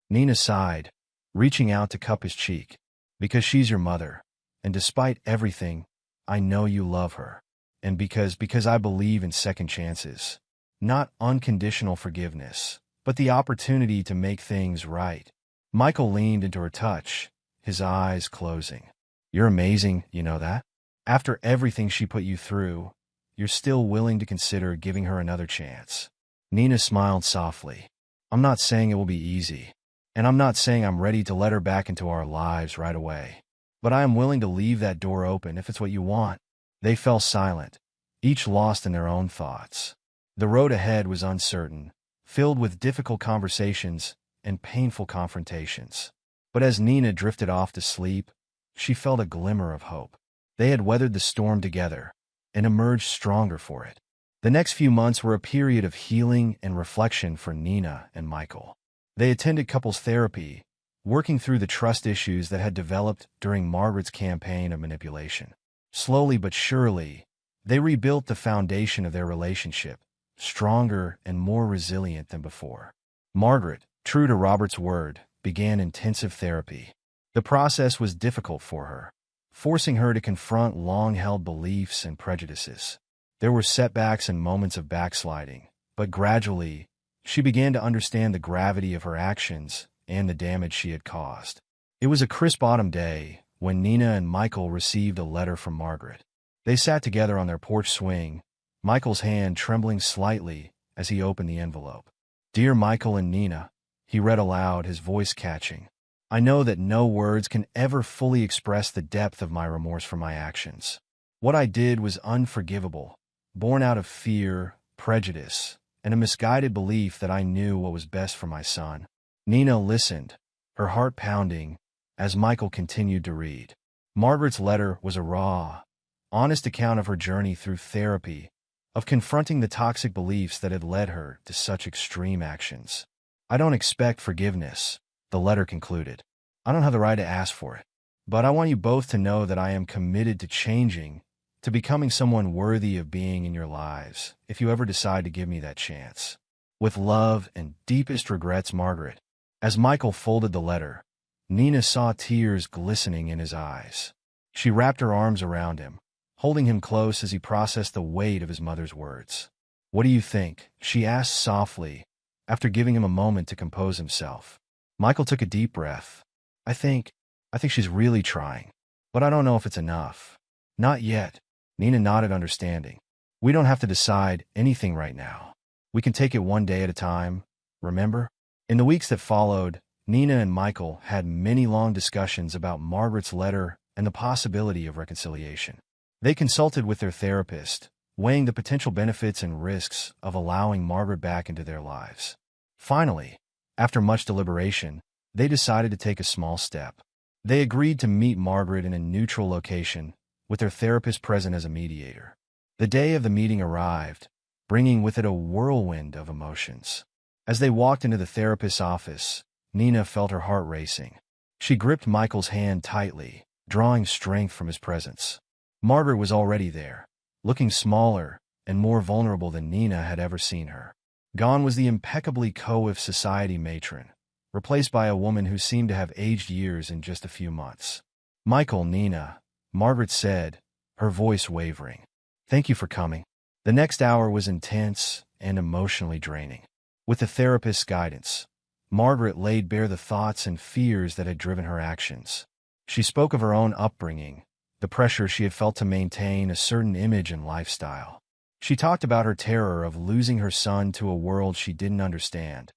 Nina sighed, reaching out to cup his cheek. Because she's your mother, and despite everything, I know you love her. And because I believe in second chances. Not unconditional forgiveness, but the opportunity to make things right. Michael leaned into her touch, his eyes closing. You're amazing, you know that? After everything she put you through, you're still willing to consider giving her another chance. Nina smiled softly. I'm not saying it will be easy, and I'm not saying I'm ready to let her back into our lives right away. But I am willing to leave that door open if it's what you want. They fell silent, each lost in their own thoughts. The road ahead was uncertain, filled with difficult conversations and painful confrontations. But as Nina drifted off to sleep, she felt a glimmer of hope. They had weathered the storm together and emerged stronger for it. The next few months were a period of healing and reflection for Nina and Michael. They attended couples therapy, working through the trust issues that had developed during Margaret's campaign of manipulation. Slowly but surely, they rebuilt the foundation of their relationship, stronger and more resilient than before. Margaret, true to Robert's word, began intensive therapy. The process was difficult for her, forcing her to confront long-held beliefs and prejudices. There were setbacks and moments of backsliding, but gradually, she began to understand the gravity of her actions and the damage she had caused. It was a crisp autumn day when Nina and Michael received a letter from Margaret. They sat together on their porch swing, Michael's hand trembling slightly as he opened the envelope. Dear Michael and Nina, he read aloud, his voice catching. I know that no words can ever fully express the depth of my remorse for my actions. What I did was unforgivable, born out of fear, prejudice, and a misguided belief that I knew what was best for my son. Nina listened, her heart pounding, as Michael continued to read. Margaret's letter was a raw, honest account of her journey through therapy, of confronting the toxic beliefs that had led her to such extreme actions. I don't expect forgiveness, the letter concluded. I don't have the right to ask for it. But I want you both to know that I am committed to changing, to becoming someone worthy of being in your lives, if you ever decide to give me that chance. With love and deepest regrets, Margaret. As Michael folded the letter, Nina saw tears glistening in his eyes. She wrapped her arms around him, holding him close as he processed the weight of his mother's words. "What do you think?" she asked softly, after giving him a moment to compose himself. Michael took a deep breath. I think she's really trying. But I don't know if it's enough." "Not yet." Nina nodded, understanding. "We don't have to decide anything right now. We can take it one day at a time, remember?" In the weeks that followed, Nina and Michael had many long discussions about Margaret's letter and the possibility of reconciliation. They consulted with their therapist, weighing the potential benefits and risks of allowing Margaret back into their lives. Finally, after much deliberation, they decided to take a small step. They agreed to meet Margaret in a neutral location, with their therapist present as a mediator. The day of the meeting arrived, bringing with it a whirlwind of emotions. As they walked into the therapist's office, Nina felt her heart racing. She gripped Michael's hand tightly, drawing strength from his presence. Margaret was already there, looking smaller and more vulnerable than Nina had ever seen her. Gone was the impeccably coiffed society matron, replaced by a woman who seemed to have aged years in just a few months. "Michael, Nina," Margaret said, her voice wavering. "Thank you for coming." The next hour was intense and emotionally draining. With the therapist's guidance, Margaret laid bare the thoughts and fears that had driven her actions. She spoke of her own upbringing, the pressure she had felt to maintain a certain image and lifestyle. She talked about her terror of losing her son to a world she didn't understand,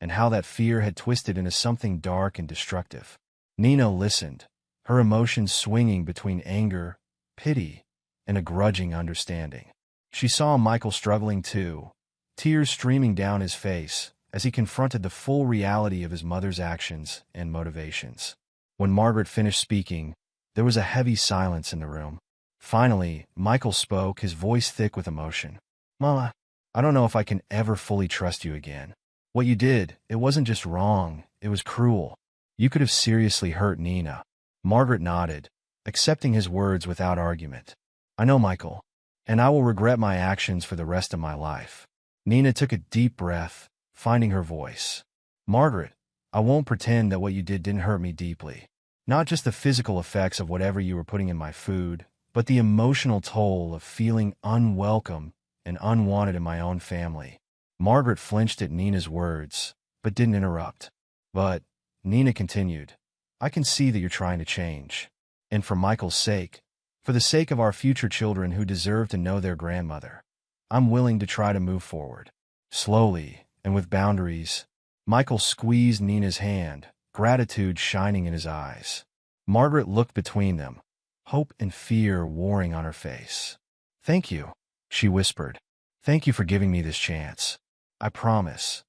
and how that fear had twisted into something dark and destructive. Nina listened, her emotions swinging between anger, pity, and a grudging understanding. She saw Michael struggling too, tears streaming down his face as he confronted the full reality of his mother's actions and motivations. When Margaret finished speaking, there was a heavy silence in the room. Finally, Michael spoke, his voice thick with emotion. "Mama, I don't know if I can ever fully trust you again. What you did, it wasn't just wrong, it was cruel. You could have seriously hurt Nina." Margaret nodded, accepting his words without argument. "I know, Michael, and I will regret my actions for the rest of my life." Nina took a deep breath, finding her voice. "Margaret, I won't pretend that what you did didn't hurt me deeply. Not just the physical effects of whatever you were putting in my food, but the emotional toll of feeling unwelcome and unwanted in my own family." Margaret flinched at Nina's words, but didn't interrupt. "But," Nina continued, "I can see that you're trying to change. And for Michael's sake, for the sake of our future children who deserve to know their grandmother, I'm willing to try to move forward." Slowly, and with boundaries, Michael squeezed Nina's hand, gratitude shining in his eyes. Margaret looked between them, hope and fear warring on her face. "Thank you," she whispered. "Thank you for giving me this chance. I promise,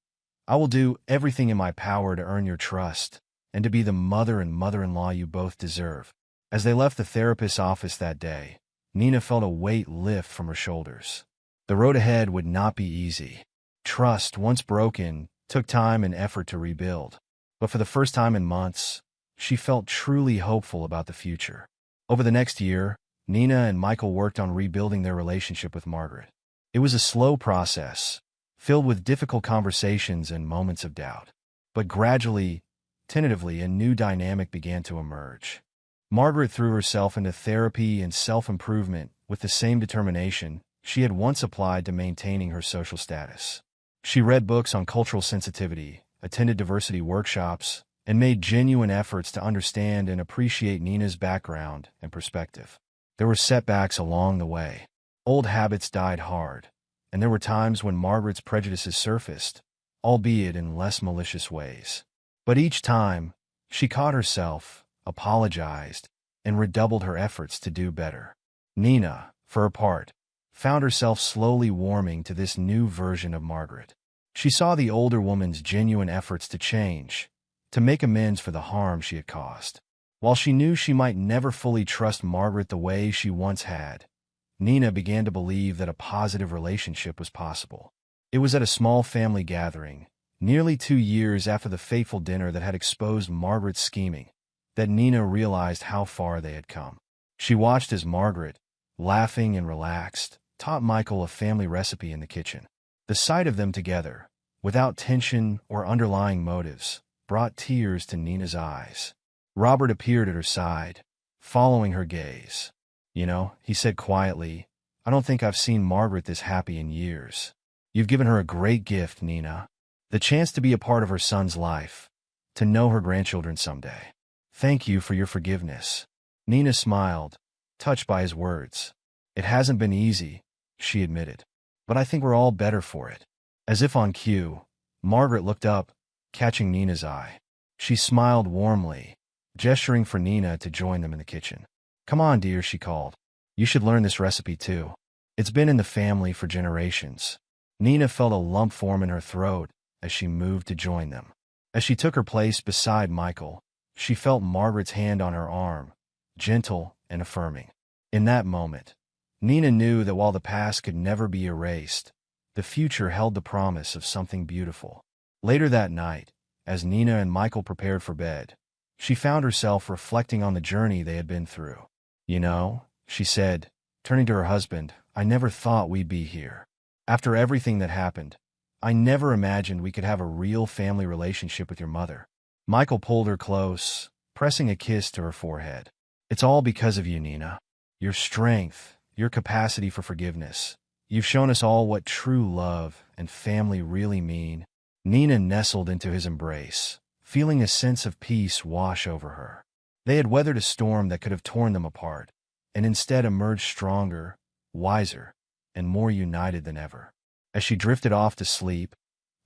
I will do everything in my power to earn your trust and to be the mother and mother-in-law you both deserve." As they left the therapist's office that day, Nina felt a weight lift from her shoulders. The road ahead would not be easy. Trust, once broken, took time and effort to rebuild. But for the first time in months, she felt truly hopeful about the future. Over the next year, Nina and Michael worked on rebuilding their relationship with Margaret. It was a slow process, filled with difficult conversations and moments of doubt. But gradually, tentatively, a new dynamic began to emerge. Margaret threw herself into therapy and self-improvement with the same determination she had once applied to maintaining her social status. She read books on cultural sensitivity, attended diversity workshops, and made genuine efforts to understand and appreciate Nina's background and perspective. There were setbacks along the way. Old habits died hard, and there were times when Margaret's prejudices surfaced, albeit in less malicious ways. But each time, she caught herself, apologized, and redoubled her efforts to do better. Nina, for her part, found herself slowly warming to this new version of Margaret. She saw the older woman's genuine efforts to change, to make amends for the harm she had caused. While she knew she might never fully trust Margaret the way she once had, Nina began to believe that a positive relationship was possible. It was at a small family gathering, Nearly 2 years after the fateful dinner that had exposed Margaret's scheming, that Nina realized how far they had come. She watched as Margaret, laughing and relaxed, taught Michael a family recipe in the kitchen. The sight of them together, without tension or underlying motives, brought tears to Nina's eyes. Robert appeared at her side, following her gaze. "You know," he said quietly, "I don't think I've seen Margaret this happy in years. You've given her a great gift, Nina. The chance to be a part of her son's life, to know her grandchildren someday. Thank you for your forgiveness." Nina smiled, touched by his words. "It hasn't been easy," she admitted, "but I think we're all better for it." As if on cue, Margaret looked up, catching Nina's eye. She smiled warmly, gesturing for Nina to join them in the kitchen. "Come on, dear," she called. "You should learn this recipe too. It's been in the family for generations." Nina felt a lump form in her throat as she moved to join them. As she took her place beside Michael, she felt Margaret's hand on her arm, gentle and affirming. In that moment, Nina knew that while the past could never be erased, the future held the promise of something beautiful. Later that night, as Nina and Michael prepared for bed, she found herself reflecting on the journey they had been through. "You know," she said, turning to her husband, "I never thought we'd be here. After everything that happened, I never imagined we could have a real family relationship with your mother." Michael pulled her close, pressing a kiss to her forehead. "It's all because of you, Nina. Your strength, your capacity for forgiveness. You've shown us all what true love and family really mean." Nina nestled into his embrace, feeling a sense of peace wash over her. They had weathered a storm that could have torn them apart, and instead emerged stronger, wiser, and more united than ever. As she drifted off to sleep,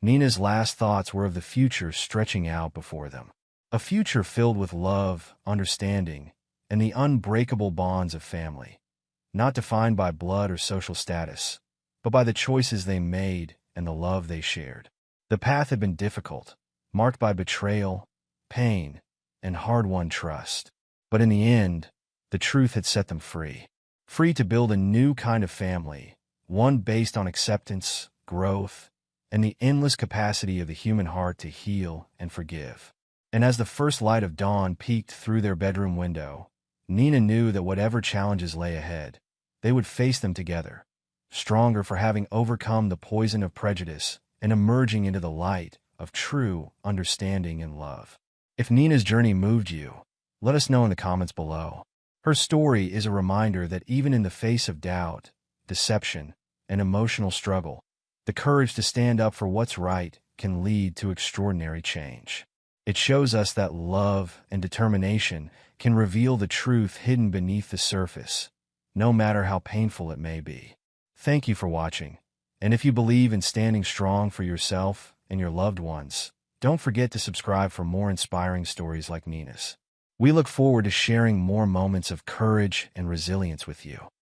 Nina's last thoughts were of the future stretching out before them. A future filled with love, understanding, and the unbreakable bonds of family, not defined by blood or social status, but by the choices they made and the love they shared. The path had been difficult, marked by betrayal, pain, and hard-won trust. But in the end, the truth had set them free. Free to build a new kind of family, one based on acceptance, growth, and the endless capacity of the human heart to heal and forgive. And as the first light of dawn peeked through their bedroom window, Nina knew that whatever challenges lay ahead, they would face them together, stronger for having overcome the poison of prejudice and emerging into the light of true understanding and love. If Nina's journey moved you, let us know in the comments below. Her story is a reminder that even in the face of doubt, deception, and emotional struggle, the courage to stand up for what's right can lead to extraordinary change. It shows us that love and determination can reveal the truth hidden beneath the surface, no matter how painful it may be. Thank you for watching, and if you believe in standing strong for yourself and your loved ones, don't forget to subscribe for more inspiring stories like Nina's. We look forward to sharing more moments of courage and resilience with you.